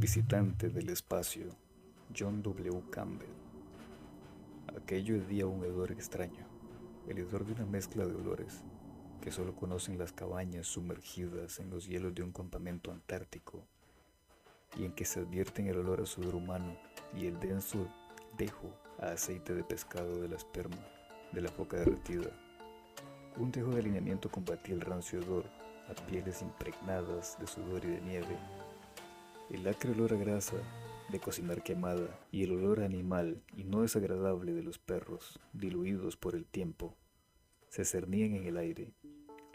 Visitante del espacio, John W. Campbell. Aquello hedía un hedor extraño, el hedor de una mezcla de olores que solo conocen las cabañas sumergidas en los hielos de un campamento antártico, y en que se advierten el olor a sudor humano y el denso dejo a aceite de pescado de la esperma de la foca derretida. Un dejo de alineamiento combatía el rancio hedor a pieles impregnadas de sudor y de nieve. El acre olor a grasa de cocinar quemada y el olor animal y no desagradable de los perros, diluidos por el tiempo, se cernían en el aire.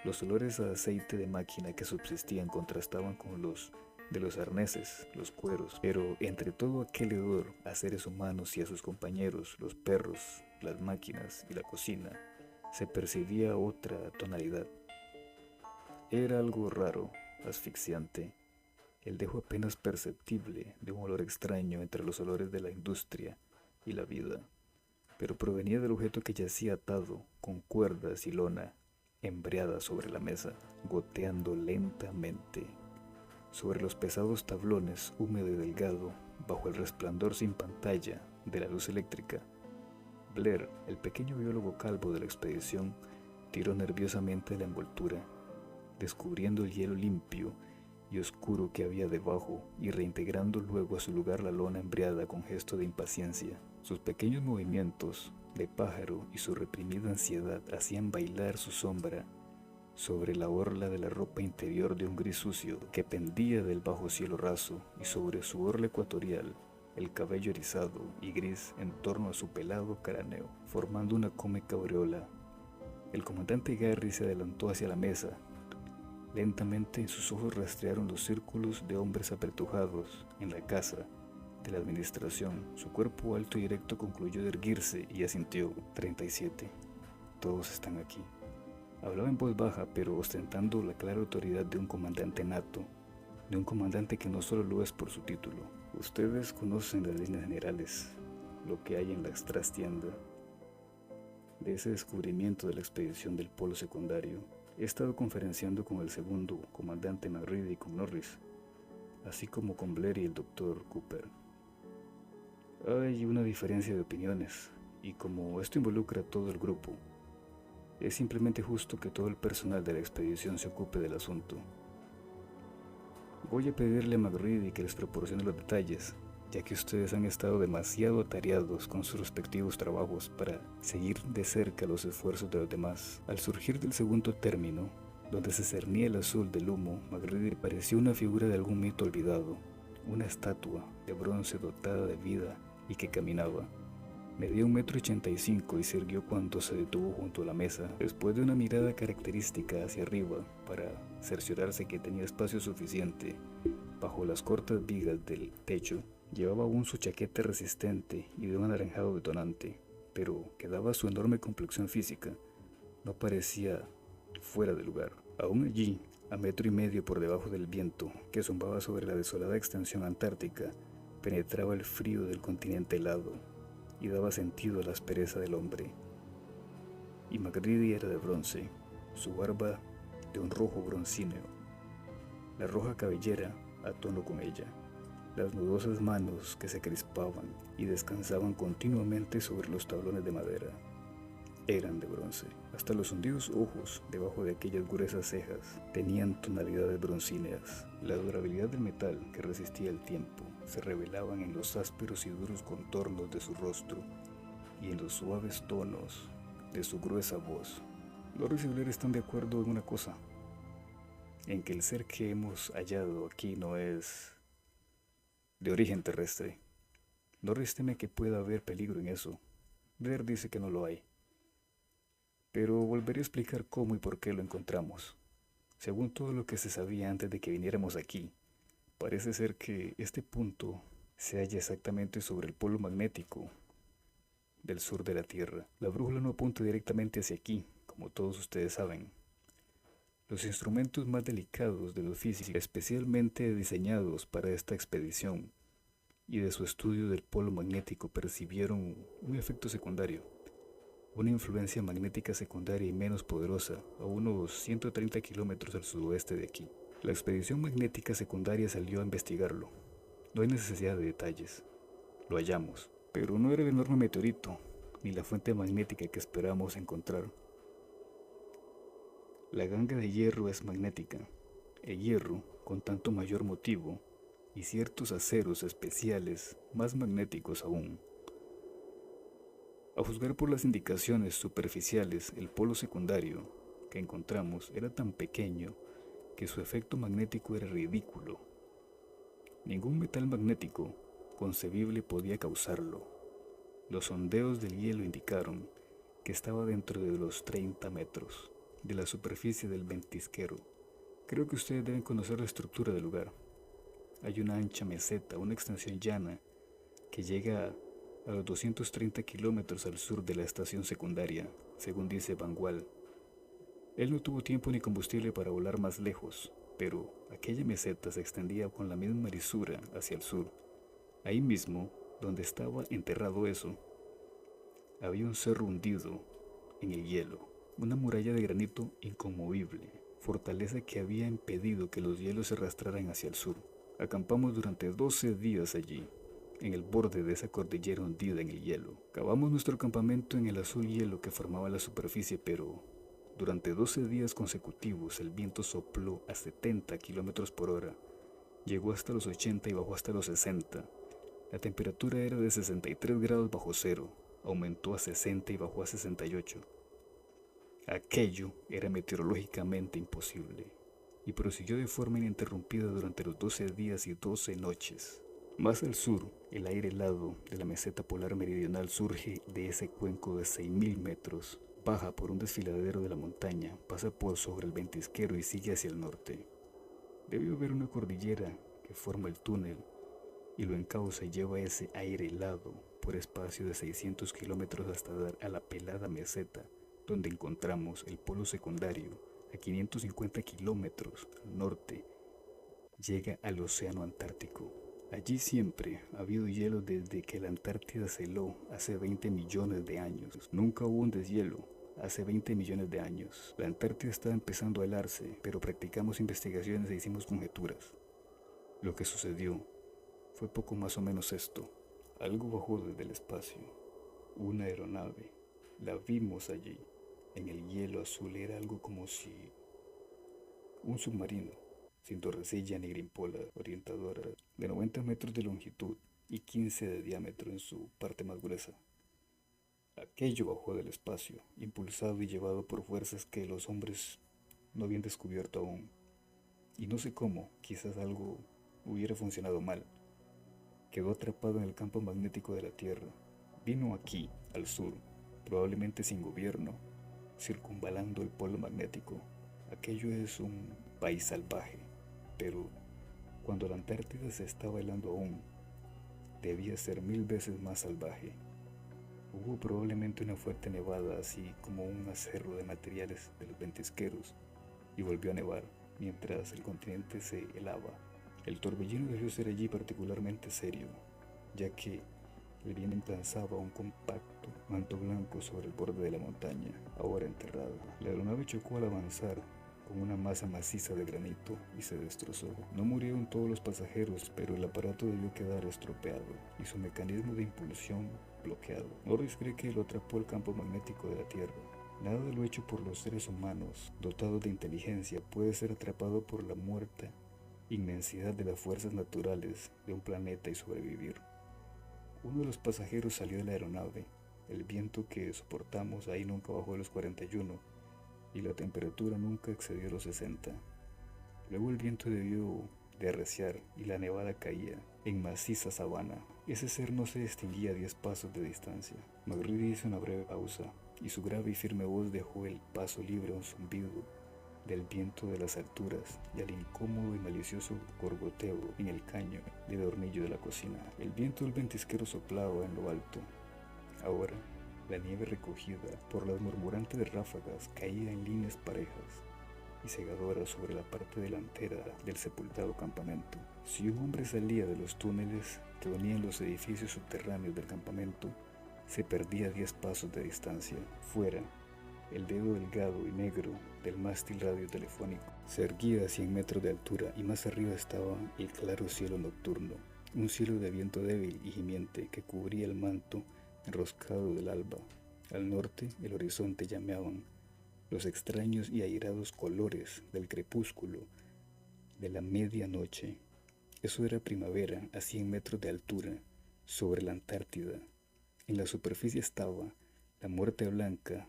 Los olores a aceite de máquina que subsistían contrastaban con los de los arneses, los cueros, pero entre todo aquel hedor a seres humanos y a sus compañeros, los perros, las máquinas y la cocina, se percibía otra tonalidad. Era algo raro, asfixiante, el dejo apenas perceptible de un olor extraño entre los olores de la industria y la vida, pero provenía del objeto que yacía atado con cuerdas y lona, embreada sobre la mesa, goteando lentamente sobre los pesados tablones húmedo y delgado, bajo el resplandor sin pantalla de la luz eléctrica. Blair, el pequeño biólogo calvo de la expedición, tiró nerviosamente la envoltura, descubriendo el hielo limpio y oscuro que había debajo y reintegrando luego a su lugar la lona embreada con gesto de impaciencia. Sus pequeños movimientos de pájaro y su reprimida ansiedad hacían bailar su sombra sobre la orla de la ropa interior de un gris sucio que pendía del bajo cielo raso, y sobre su orla ecuatorial el cabello erizado y gris en torno a su pelado cráneo, formando una cómica aureola. El comandante Garry se adelantó hacia la mesa. Lentamente sus ojos rastrearon los círculos de hombres apretujados en la casa de la administración. Su cuerpo alto y erecto concluyó de erguirse y asintió. 37. Todos están aquí. Hablaba en voz baja, pero ostentando la clara autoridad de un comandante nato, de un comandante que no solo lo es por su título. Ustedes conocen las líneas generales, lo que hay en la trastienda. De ese descubrimiento de la expedición del polo secundario, he estado conferenciando con el segundo comandante McReady y con Norris, así como con Blair y el Dr. Cooper. Hay una diferencia de opiniones, y como esto involucra a todo el grupo, es simplemente justo que todo el personal de la expedición se ocupe del asunto. Voy a pedirle a McReady que les proporcione los detalles, ya que ustedes han estado demasiado atareados con sus respectivos trabajos para seguir de cerca los esfuerzos de los demás. Al surgir del segundo término, donde se cernía el azul del humo, McReady pareció una figura de algún mito olvidado, una estatua de bronce dotada de vida y que caminaba. Medía 1,85 m y se irguió cuando se detuvo junto a la mesa, después de una mirada característica hacia arriba para cerciorarse que tenía espacio suficiente bajo las cortas vigas del techo. Llevaba aún su chaqueta resistente y de un anaranjado detonante, pero que daba su enorme complexión física, no parecía fuera de lugar. Aún allí, a 1,5 m por debajo del viento que zumbaba sobre la desolada extensión antártica, penetraba el frío del continente helado y daba sentido a la aspereza del hombre. Y McReady era de bronce, su barba de un rojo broncíneo, la roja cabellera a tono con ella, las nudosas manos que se crispaban y descansaban continuamente sobre los tablones de madera. Eran de bronce. Hasta los hundidos ojos, debajo de aquellas gruesas cejas, tenían tonalidades broncíneas. La durabilidad del metal que resistía el tiempo se revelaban en los ásperos y duros contornos de su rostro y en los suaves tonos de su gruesa voz. Norris y Blair están de acuerdo en una cosa, en que el ser que hemos hallado aquí no es de origen terrestre. Norris teme que pueda haber peligro en eso. Blair dice que no lo hay. Pero volveré a explicar cómo y por qué lo encontramos. Según todo lo que se sabía antes de que viniéramos aquí, parece ser que este punto se halla exactamente sobre el polo magnético del sur de la Tierra. La brújula no apunta directamente hacia aquí, como todos ustedes saben. Los instrumentos más delicados de los físicos, especialmente diseñados para esta expedición y de su estudio del polo magnético, percibieron un efecto secundario. Una influencia magnética secundaria y menos poderosa, a unos 130 kilómetros al sudoeste de aquí. La expedición magnética secundaria salió a investigarlo, No hay necesidad de detalles. Lo hallamos, pero no era el enorme meteorito, ni la fuente magnética que esperábamos encontrar. La ganga de hierro es magnética. El hierro, con tanto mayor motivo, y ciertos aceros especiales más magnéticos aún. A juzgar por las indicaciones superficiales, el polo secundario que encontramos era tan pequeño que su efecto magnético era ridículo. Ningún metal magnético concebible podía causarlo. Los sondeos del hielo indicaron que estaba dentro de los 30 metros de la superficie del ventisquero. Creo que ustedes deben conocer la estructura del lugar. Hay una ancha meseta, una extensión llana que llega a los 230 kilómetros al sur de la estación secundaria, según dice Van Wall. Él no tuvo tiempo ni combustible para volar más lejos, pero aquella meseta se extendía con la misma lisura hacia el sur. Ahí mismo, donde estaba enterrado eso, había un cerro hundido en el hielo, una muralla de granito inconmovible, fortaleza que había impedido que los hielos se arrastraran hacia el sur. Acampamos durante 12 días allí, en el borde de esa cordillera hundida en el hielo. Cavamos nuestro campamento en el azul hielo que formaba la superficie, pero durante 12 días consecutivos el viento sopló a 70 kilómetros por hora, llegó hasta los 80 y bajó hasta los 60. La temperatura era de 63 grados bajo cero, aumentó a 60 y bajó a 68. Aquello era meteorológicamente imposible, y prosiguió de forma ininterrumpida durante los 12 días y 12 noches. Más al sur, el aire helado de la meseta polar meridional surge de ese cuenco de 6.000 metros, baja por un desfiladero de la montaña, pasa por sobre el ventisquero y sigue hacia el norte. Debió haber una cordillera que forma el túnel y lo encauza y lleva ese aire helado por espacio de 600 kilómetros hasta dar a la pelada meseta, donde encontramos el polo secundario a 550 kilómetros al norte. Llega al océano Antártico. Allí siempre ha habido hielo desde que la Antártida se heló hace 20 millones de años. Nunca hubo un deshielo hace 20 millones de años. La Antártida estaba empezando a helarse, pero practicamos investigaciones e hicimos conjeturas. Lo que sucedió fue poco más o menos esto. Algo bajó desde el espacio. Una aeronave. La vimos allí. En el hielo azul era algo como si un submarino, sin torrecilla ni grimpola orientadora, de 90 metros de longitud y 15 de diámetro en su parte más gruesa. Aquello bajó del espacio, impulsado y llevado por fuerzas que los hombres no habían descubierto aún. Y no sé cómo, quizás algo hubiera funcionado mal. Quedó atrapado en el campo magnético de la Tierra. Vino aquí, al sur, probablemente sin gobierno, circunvalando el polo magnético. Aquello es un país salvaje, pero cuando la Antártida se estaba helando aún, debía ser 1000 veces más salvaje. Hubo probablemente una fuerte nevada, así como un acerro de materiales de los ventisqueros, y volvió a nevar mientras el continente se helaba. El torbellino debió ser allí particularmente serio, ya que el viento lanzaba un compacto manto blanco sobre el borde de la montaña, ahora enterrada. La aeronave chocó al avanzar con una masa maciza de granito y se destrozó. No murieron todos los pasajeros, pero el aparato debió quedar estropeado y su mecanismo de impulsión bloqueado. Norris cree que lo atrapó el campo magnético de la Tierra. Nada de lo hecho por los seres humanos, dotados de inteligencia, puede ser atrapado por la muerta inmensidad de las fuerzas naturales de un planeta y sobrevivir. Uno de los pasajeros salió de la aeronave. El viento que soportamos ahí nunca bajó de los 41 y la temperatura nunca excedió los 60. Luego el viento debió de arreciar y la nevada caía en maciza sabana. Ese ser no se distinguía a 10 pasos de distancia. McReady hizo una breve pausa y su grave y firme voz dejó el paso libre a un zumbido del viento de las alturas y al incómodo y malicioso gorgoteo en el caño del hornillo de la cocina. El viento del ventisquero soplaba en lo alto. Ahora, la nieve recogida por las murmurantes ráfagas caía en líneas parejas y cegadoras sobre la parte delantera del sepultado campamento. Si un hombre salía de los túneles que unían los edificios subterráneos del campamento, se perdía a 10 pasos de distancia. Fuera, el dedo delgado y negro del mástil radiotelefónico se erguía a 100 metros de altura y más arriba estaba el claro cielo nocturno. un cielo de viento débil y gimiente que cubría el manto enroscado del alba. Al norte el horizonte llameaban los extraños y airados colores del crepúsculo de la medianoche. Eso era primavera a 100 metros de altura, sobre la Antártida. En la superficie estaba la muerte blanca,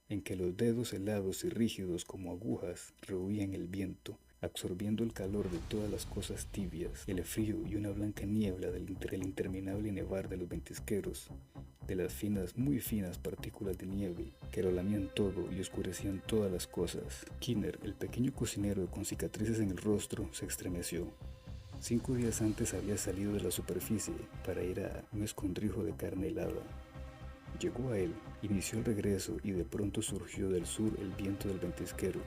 en que los dedos helados y rígidos como agujas rehuían el viento, absorbiendo el calor de todas las cosas tibias, el frío y una blanca niebla del interminable nevar de los ventisqueros, de las finas, muy finas partículas de nieve que lo lamían todo y oscurecían todas las cosas. Kinner, el pequeño cocinero con cicatrices en el rostro, se estremeció. 5 días antes había salido de la superficie para ir a un escondrijo de carne helada. Llegó a él, inició el regreso y de pronto surgió del sur el viento del ventisquero.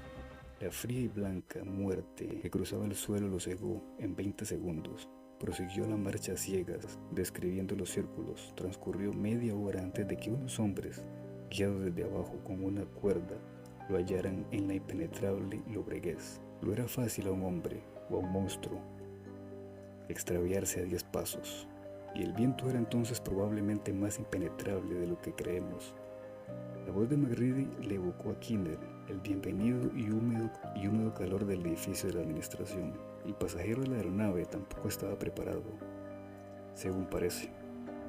La fría y blanca muerte que cruzaba el suelo lo cegó en 20 segundos. Prosiguió la marcha a ciegas, describiendo los círculos. Transcurrió media hora antes de que unos hombres, guiados desde abajo con una cuerda, lo hallaran en la impenetrable lobreguez. Lo era fácil a un hombre o a un monstruo extraviarse a 10 pasos, y el viento era entonces probablemente más impenetrable de lo que creemos. La voz de MacReady le evocó a Kinner el bienvenido y húmedo calor del edificio de la administración. El pasajero de la aeronave tampoco estaba preparado, según parece.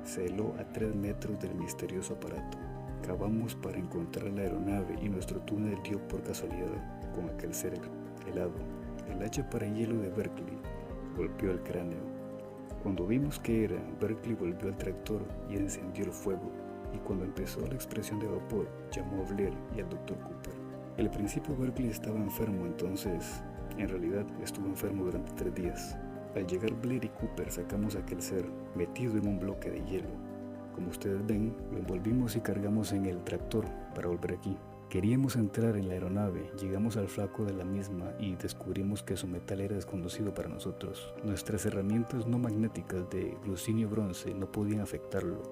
Se heló a 3 metros del misterioso aparato. Cavamos para encontrar la aeronave y nuestro túnel dio por casualidad con aquel ser helado. El hacha para hielo de Berkeley golpeó el cráneo. Cuando vimos que era, Berkeley volvió al tractor y encendió el fuego, y cuando empezó la expresión de vapor, llamó a Blair y al Dr. Cooper. Al principio Berkeley estaba enfermo, entonces, en realidad, estuvo enfermo durante 3 días. Al llegar Blair y Cooper sacamos a aquel ser, metido en un bloque de hielo. Como ustedes ven, lo envolvimos y cargamos en el tractor para volver aquí. Queríamos entrar en la aeronave, llegamos al flaco de la misma y descubrimos que su metal era desconocido para nosotros. Nuestras herramientas no magnéticas de glucinio bronce no podían afectarlo.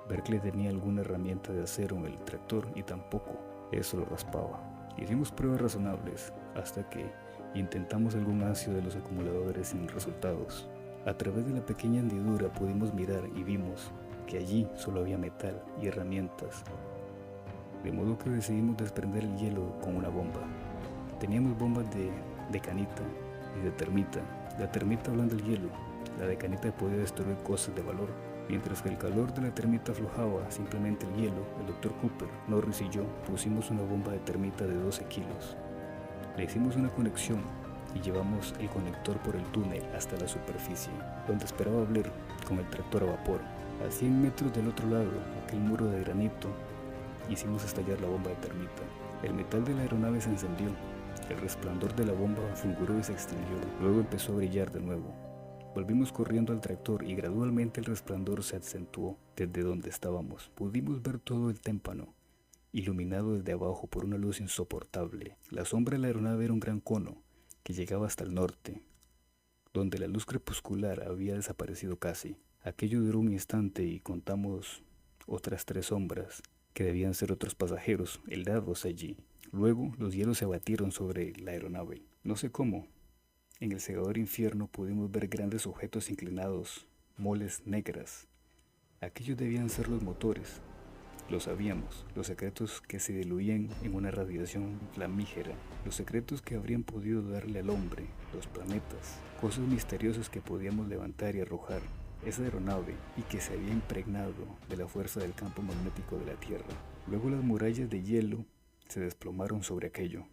Berkeley tenía alguna herramienta de acero en el tractor y tampoco eso lo raspaba. Hicimos pruebas razonables hasta que intentamos algún ácido de los acumuladores sin resultados. A través de la pequeña hendidura pudimos mirar y vimos que allí solo había metal y herramientas. De modo que decidimos desprender el hielo con una bomba. Teníamos bombas de canita y de termita. La termita ablanda el hielo, la de canita podía destruir cosas de valor. Mientras que el calor de la termita aflojaba simplemente el hielo, el Dr. Cooper, Norris y yo pusimos una bomba de termita de 12 kilos. Le hicimos una conexión y llevamos el conector por el túnel hasta la superficie, donde esperaba Blair con el tractor a vapor. A 100 metros del otro lado, aquel muro de granito, hicimos estallar la bomba de termita. El metal de la aeronave se encendió. El resplandor de la bomba fulguró y se extinguió. Luego empezó a brillar de nuevo. Volvimos corriendo al tractor y gradualmente el resplandor se acentuó desde donde estábamos. Pudimos ver todo el témpano, iluminado desde abajo por una luz insoportable. La sombra de la aeronave era un gran cono que llegaba hasta el norte, donde la luz crepuscular había desaparecido casi. Aquello duró un instante y contamos otras 3 sombras, que debían ser otros pasajeros helados allí. Luego los hielos se abatieron sobre la aeronave. No sé cómo. En el cegador infierno pudimos ver grandes objetos inclinados, moles negras. Aquellos debían ser los motores. Lo sabíamos, los secretos que se diluían en una radiación flamígera, los secretos que habrían podido darle al hombre, los planetas, cosas misteriosas que podíamos levantar y arrojar. Esa aeronave y que se había impregnado de la fuerza del campo magnético de la Tierra. Luego las murallas de hielo se desplomaron sobre aquello.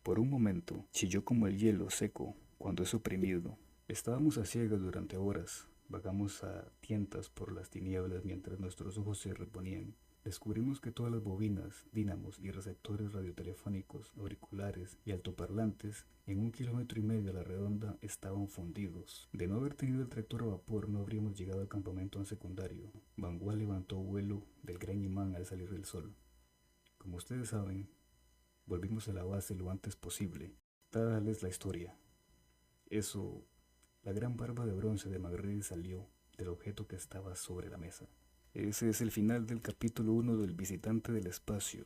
Por un momento chilló como el hielo seco cuando es oprimido. Estábamos a ciegas durante horas, vagamos a tientas por las tinieblas mientras nuestros ojos se reponían. Descubrimos que todas las bobinas, dínamos y receptores radiotelefónicos, auriculares y altoparlantes en 1,5 kilómetros a la redonda estaban fundidos. De no haber tenido el tractor a vapor no habríamos llegado al campamento en secundario. Van Wall levantó vuelo del gran imán al salir del sol. Como ustedes saben, volvimos a la base lo antes posible. Tal es la historia. Eso, la gran barba de bronce de MacReady salió del objeto que estaba sobre la mesa. Ese es el final del capítulo 1 del Visitante del Espacio.